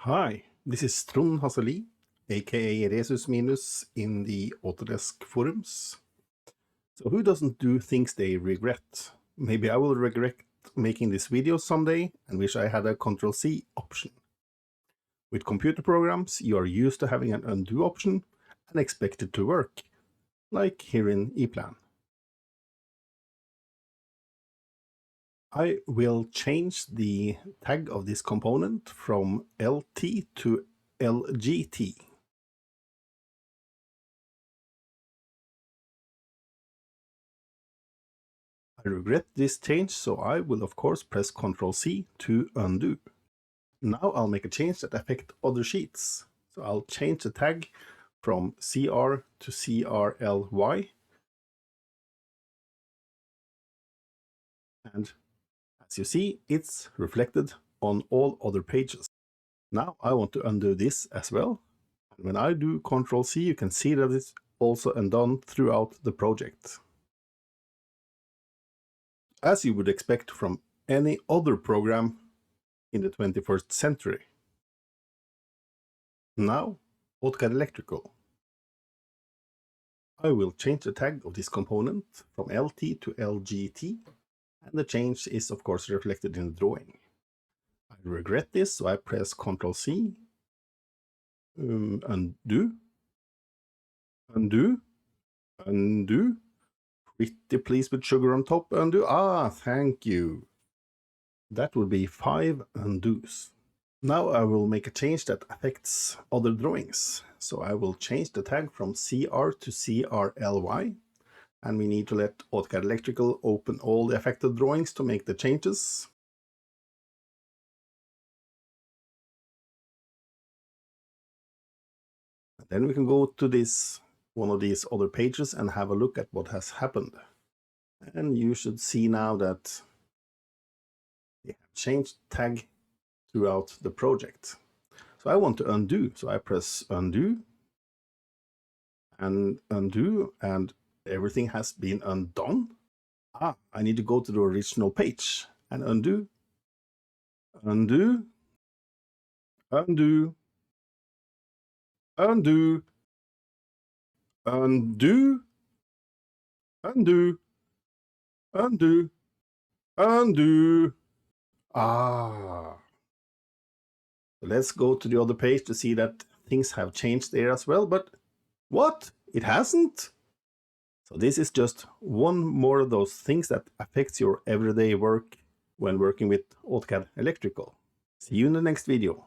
Hi, this is Trond Hasseli, aka Resus Minus in the Autodesk forums. So who doesn't do things they regret? Maybe I will regret making this video someday and wish I had a Ctrl+C option. With computer programs, you are used to having an undo option and expect it to work, like here in EPLAN. I will change the tag of this component from LT to LGT. I regret this change, so I will of course press Ctrl+C to undo. Now I'll make a change that affects other sheets. So I'll change the tag from CR to CRLY. And as you see, it's reflected on all other pages. Now I want to undo this as well. And when I do Ctrl+C, you can see that it's also undone throughout the project. As you would expect from any other program in the 21st century. Now, AutoCAD Electrical. I will change the tag of this component from LT to LGT, and the change is of course reflected in the drawing. I regret this, so I press Ctrl+C, undo, undo, undo, pretty please with sugar on top, undo, thank you. That would be 5 undos. Now I will make a change that affects other drawings. So I will change the tag from CR to CRLY. And we need to let AutoCAD Electrical open all the affected drawings to make the changes. And then we can go to one of these other pages and have a look at what has happened. And you should see now that they have changed tag throughout the project. So I want to undo, so I press undo, and everything has been undone. I need to go to the original page and undo, undo, undo, undo, undo, undo, undo, undo. Let's go to the other page to see that things have changed there as well, but what? It hasn't? So this is just one more of those things that affects your everyday work when working with AutoCAD Electrical. See you in the next video.